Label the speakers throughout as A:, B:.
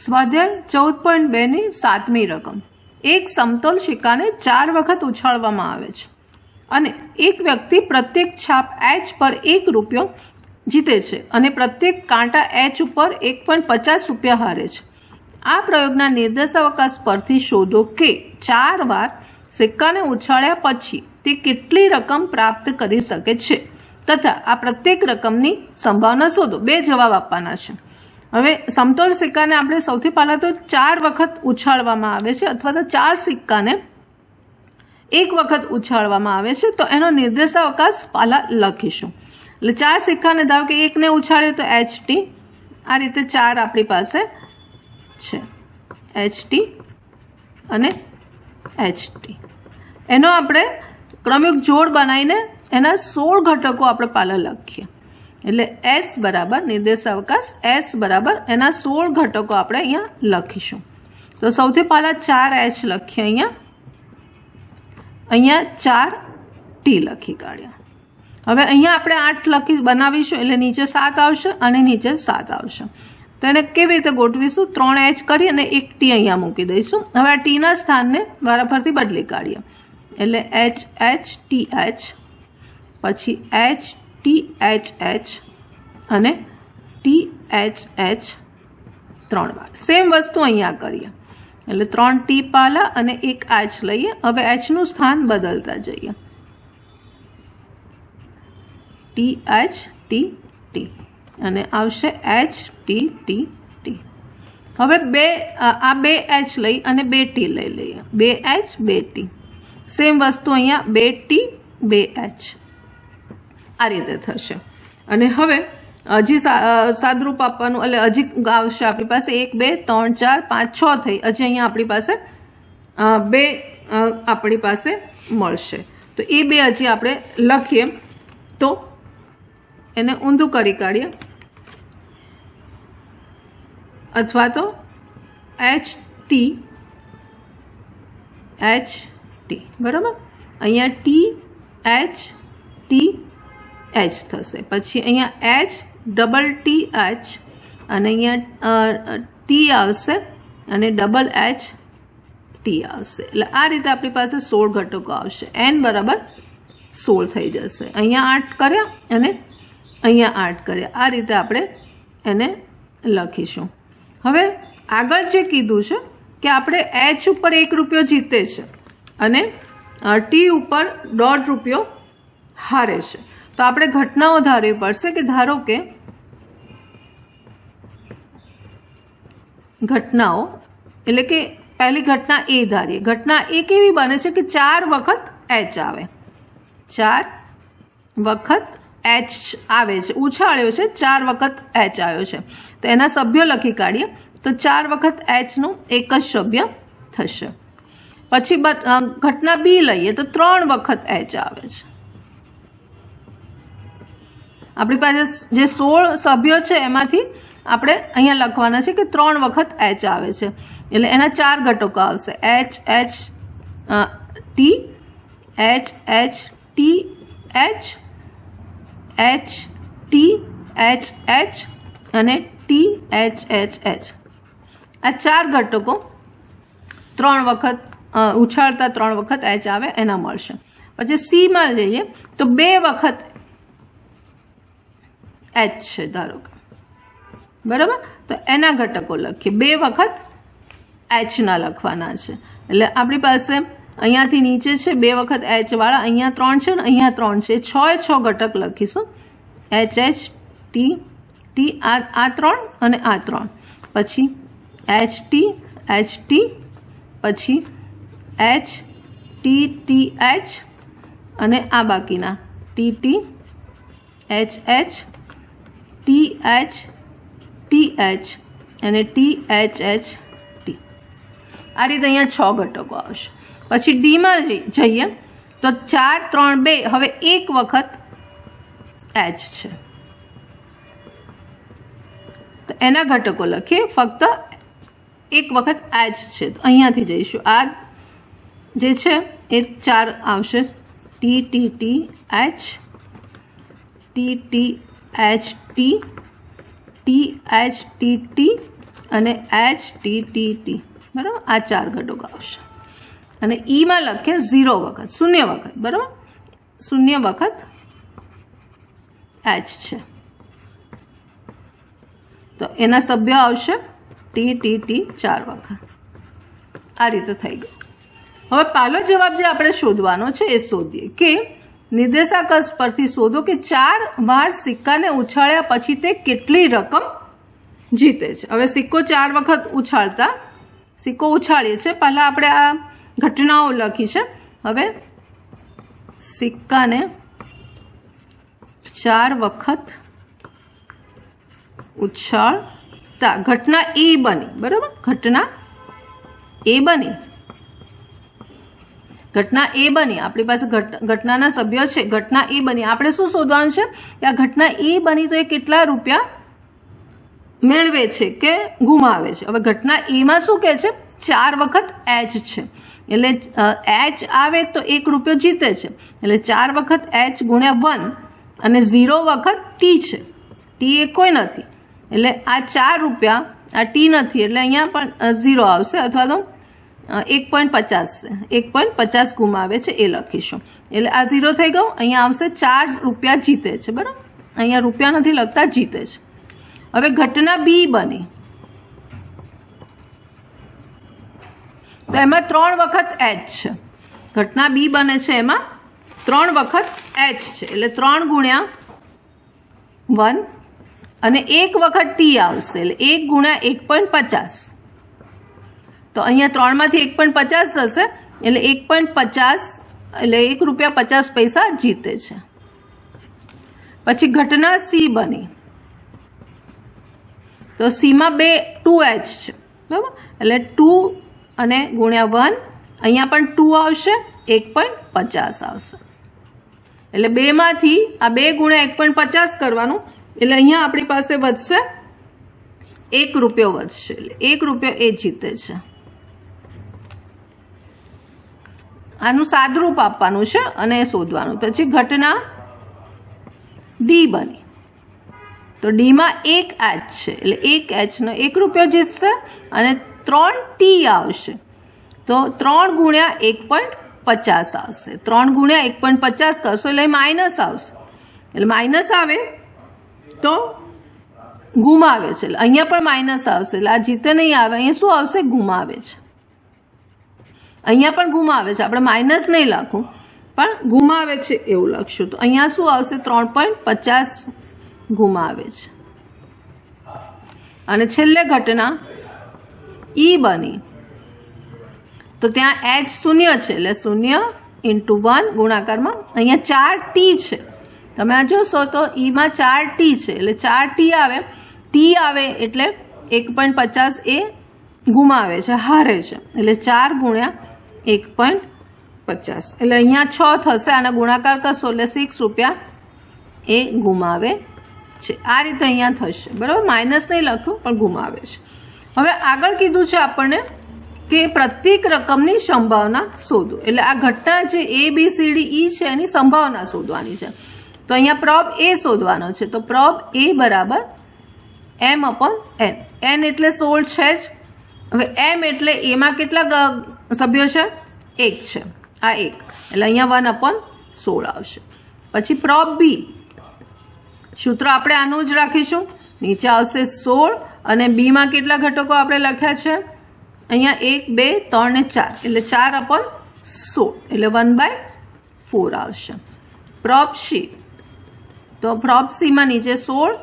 A: સ્વાધ્યાય 14.2 ની 7મી રકમ. એક સમતોલ સિક્કાને 4 વખત ઉછાળવામાં આવે છે અને એક વ્યક્તિ પ્રત્યેક છાપ એચ પર 1 રૂપિયો જીતે છે અને પ્રત્યેક કાંટા એચ ઉપર 1.50 રૂપિયા હારે છે. આ પ્રયોગના નિર્દેશાવકાશ પરથી શોધો કે 4 વાર સિક્કાને ઉછાળ્યા પછી તે કેટલી રકમ પ્રાપ્ત કરી શકે છે તથા આ પ્રત્યેક રકમની સંભાવના શોધો. 2 જવાબ આપવાના છે. હવે સમતોલ સિક્કાને આપણે સૌથી પહેલા તો 4 વખત ઉછાળવામાં આવે છે અથવા તો 4 સિક્કાને 1 વખત ઉછાળવામાં આવે છે, તો એનો નિર્દેશાવકાશ પહેલા લખીશું. એટલે 4 સિક્કાને ધારો કે એકને ઉછાળીએ તો HT, આ રીતે 4 આપણી પાસે છે, HT અને HT. એનો આપણે ક્રમિક જોડ બનાવીને એના 16 ઘટકો આપણે પહેલા લખીએ. એટલે S બરાબર નિર્દેશાવકાશ S બરાબર એના 16 ઘટકો આપણે અહીંયા લખીશું. તો સૌથી પહેલા 4H લખીએ, અહીંયા 4T લખી કાઢ્યા. હવે અહીંયા આપણે 8 બનાવીશું એટલે નીચે 7 આવશે અને નીચે 7 આવશે. તો એને કેવી રીતે ગોઠવીશું? 3H કરી અને 1 T અહીંયા મૂકી દઈશું. હવે આ T ના સ્થાનને વારાફરતી બદલી કાઢીએ. એટલે HH પછી HTHH અને THH 3 વાર. સેમ વસ્તુ અહીંયા કરીએ. એટલે 3T પાલા અને 1 H લઈએ. હવે H નું સ્થાન બદલતા જઈએ. THTT અને આવશે HTTT. હવે આ 2H લઈ અને 2T લઈ લઈએ. 2H 2T. સેમ વસ્તુ અહીંયા 2T 2H. આ રીતે થશે. અને હવે હજી સાદરૂપ આપવાનું, એટલે હજી આવશે આપણી પાસે 1 2 3 4 5 6 થઈ. હજી અહીંયા આપણી પાસે 2 આપણી પાસે મળશે. તો એ 2 હજી આપણે લખીએ તો એને ઊંધું કરી કાઢીએ અથવા તો HT બરાબર. અહીંયા THT H થશે. પછી અહીંયા HTTH અને અહીંયા T આવશે અને HT આવશે. એટલે આ રીતે આપણી પાસે 16 ઘટકો આવશે. N બરાબર 16 થઈ જશે. અહીંયા 8 કર્યા અને અહીંયા 8 કર્યા. આ રીતે આપણે એને લખીશું. હવે આગળ જે કીધું છે કે આપણે H ઉપર 1 રૂપિયો જીતે છે અને T ઉપર 1.5 રૂપિયો હારે છે. તો આપણે ઘટનાઓ ધારવી પડશે કે ધારો કે ઘટનાઓ એટલે કે પહેલી ઘટના A ધારીએ. ઘટના A કેવી બને છે કે 4 વખત H આવે. 4 વખત H આવે છે, ઉછાળ્યો છે, 4 વખત H આવ્યો છે. તો એના સભ્યો લખી કાઢીએ તો 4 વખત H નું એક જ સભ્ય થશે. પછી ઘટના B લઈએ તો 3 વખત H આવે છે. આપણી પાસે જે 16 સભ્યો છે એમાંથી આપણે અહીંયા લખવાના છે કે 3 વખત H આવે છે. એટલે એના 4 ઘટકો આવશે. HHT HHTH HTHH અને THHH. આ 4 ઘટકો 3 વખત ઉછાળતા 3 વખત H આવે એના મળશે. પછી C માં જઈએ તો 2 વખત H છે ધારો કે, બરાબર. તો એના ઘટકો લખીએ. 2 વખત H ના લખવાના છે. એટલે આપણી પાસે અહીંયાથી નીચે છે 2 વખત H વાળા, અહીંયા 3 છે ને અહીંયા 3 છે. 6 ઘટક લખીશું. HHT આ 3 અને આ 3. પછી HT પછી HTTH અને આ બાકીના TTHH THTH અને THHT. આ રીતે અહીંયા 6 ઘટકો આવશે. પછી D માં જઈએ તો 4 3 2. હવે 1 વખત H છે તો એના ઘટકો લખીએ. ફક્ત 1 વખત H છે તો અહીંયાથી જઈશું. આ જે છે એ 4 આવશે. TTTH TTHT THTT અને HTTT, બરાબર, આ 4 ઘટકો આવશે. અને ઈમાં લખીએ 0 વખત, 0 વખત, બરાબર, 0 વખત H છે, તો એના સભ્યો આવશે TTT 4 વખત. આ રીતે થઈ ગયું. હવે પહેલો જવાબ જે આપણે શોધવાનો છે એ શોધીએ કે નિર્દેશાંક પરથી શોધો કે 4 વાર સિક્કાને ઉછાળ્યા પછી તે કેટલી રકમ જીતે છે. હવે સિક્કો 4 વખત ઉછાળતા, સિક્કો ઉછાળીએ છીએ, પહેલા આપણે આ ઘટનાઓ લખી છે. હવે સિક્કાને 4 વખત ઉછાળતા ઘટના એ બની, બરાબર, ઘટના એ બની, ઘટના એ બની. આપણી પાસે ઘટનાના સભ્યો છે, ઘટના એ બની. આપણે શું શોધવાનું છે કે આ ઘટના એ બની તો એ કેટલા રૂપિયા મેળવે છે કે ગુમાવે છે. હવે ઘટના એમાં શું કહે છે, 4 વખત H છે, એટલે H આવે તો 1 રૂપિયો જીતે છે, એટલે 4 વખત H ગુણ્યા 1 અને 0 વખત T છે. T એ કોઈ નથી, એટલે આ 4 રૂપિયા, આ T નથી, એટલે અહીંયા પણ 0 આવશે, અથવા તો 1.50 છે, 1.50 ગુમાવે છે એ લખીશું. એટલે આ 0 થઈ ગયું. અહીંયા આવશે 4 રૂપિયા જીતે છે, બરાબર, અહીંયા રૂપિયા નથી લખતા, જીતે છે. હવે ઘટના B બની, તો એમાં 3 વખત H છે. ઘટના B બને છે, એમાં 3 વખત H છે, એટલે 3 ગુણ્યા 1 અને 1 વખત T આવશે, એટલે 1 ગુણ્યા 1.50. તો અહીંયા 3 માંથી 1.50 થશે, એટલે 1.50, એટલે 1 રૂપિયા 50 પૈસા જીતે છે. પછી ઘટના C બની, તો C માં 2H છે, બરાબર, એટલે 2 અને ગુણ્યા 1, અહીંયા પણ 2 આવશે, 1.50 આવશે. એટલે 2 માંથી આ 2 ગુણ્યા 1.50 કરવાનું, એટલે અહીંયા આપણી પાસે વધશે 1 રૂપિયો વધશે, એટલે 1 રૂપિયો એ જીતે છે. આનું સાદરૂપ આપવાનું છે અને શોધવાનું. પછી ઘટના D બની, તો D માં 1 H છે, એટલે 1 H નો 1 રૂપિયો જીતશે અને 3 T આવશે, તો 3 ગુણ્યા 1.50 આવશે. 3 ગુણ્યા 1.50 કરશો એટલે માઇનસ આવશે, એટલે માઇનસ આવે તો ગુમાવે છે, એટલે અહીંયા પણ માઇનસ આવશે, એટલે આ જીતે નહીં આવે, અહીંયા શું આવશે, ગુમાવે છે. અહીંયા પણ ગુમાવે છે, આપણે માઇનસ નહીં લખવું, પણ ગુમાવે છે એવું લખશું. તો અહીંયા શું આવશે, 3.50 ગુમાવે છે. અને છેલ્લે ઘટના E બની, તો ત્યાં H 0 છે, એટલે 0 × 1 ગુણાકારમાં અહીંયા 4T છે. તમે આ જોશો તો E માં 4T છે, એટલે 4T આવે, T આવે એટલે 1.50 એ ગુમાવે છે, હારે છે, એટલે 4 ગુણ્યા 1.50, એટલે અહીંયા 6 થશે. આના ગુણાકાર કરશો એટલે 6 રૂપિયા એ ગુમાવે છે. આ રીતે અહીંયા થશે, બરાબર, માઇનસ નહીં લખ્યું પણ ગુમાવે છે. હવે આગળ કીધું છે આપણને કે પ્રત્યેક રકમની સંભાવના શોધો, એટલે આ ઘટના જે ABCDE છે એની સંભાવના શોધવાની છે. તો અહીંયા પ્રોબ A શોધવાનો છે, તો પ્રોબ A બરાબર M/N. N એટલે 16 છે જ. હવે M એટલે એમાં કેટલા સભ્યો છે, 1 છે, આ 1, એટલે અહીંયા 1/16 આવશે. પછી પ્રોબ B, સૂત્ર આપણે આનું જ રાખીશું, નીચે આવશે 16 અને B માં કેટલા ઘટકો આપણે લખ્યા છે, અહીંયા 1, 2, 3 ને 4, એટલે 4/16, એટલે 1/4 આવશે. પ્રોબ C, તો પ્રોબ C માં નીચે 16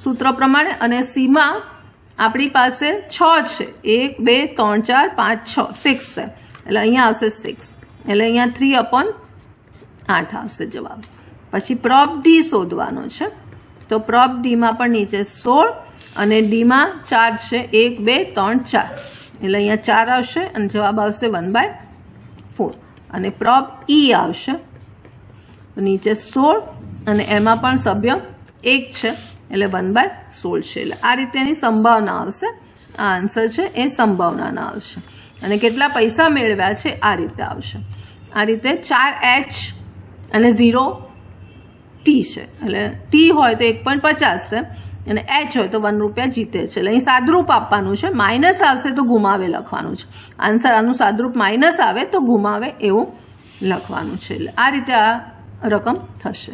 A: સૂત્ર પ્રમાણે, અને C માં આપણી પાસે 6 છે, 1, 2, 3, 4, 5, 6, 6 છે, એટલે અહીંયા આવશે 6, એટલે અહીંયા 3/8 આવશે જવાબ. પછી પ્રોબ D શોધવાનો છે, તો પ્રોબ D માં પણ નીચે 16 અને D માં 4 છે, 1, 2, 3, 4, એટલે અહીંયા 4 આવશે અને જવાબ આવશે 1/4. અને પ્રોબ E આવશે, તો નીચે 16 અને એમાં પણ સભ્ય 1 છે, એટલે 1/16 છે. એટલે આ રીતે એની સંભાવના આવશે. આ આન્સર છે એ સંભાવનાના આવશે. અને કેટલા પૈસા મેળવ્યા છે આ રીતે આવશે. આ રીતે 4H અને 0T છે, એટલે T હોય તો 1.50 છે અને એચ હોય તો 1 રૂપિયા જીતે છે. એટલે અહીં સાદરૂપ આપવાનું છે. માઇનસ આવશે તો ગુમાવે લખવાનું છે. આન્સર આનું સાદરૂપ માઇનસ આવે તો ગુમાવે એવું લખવાનું છે. એટલે આ રીતે આ રકમ થશે.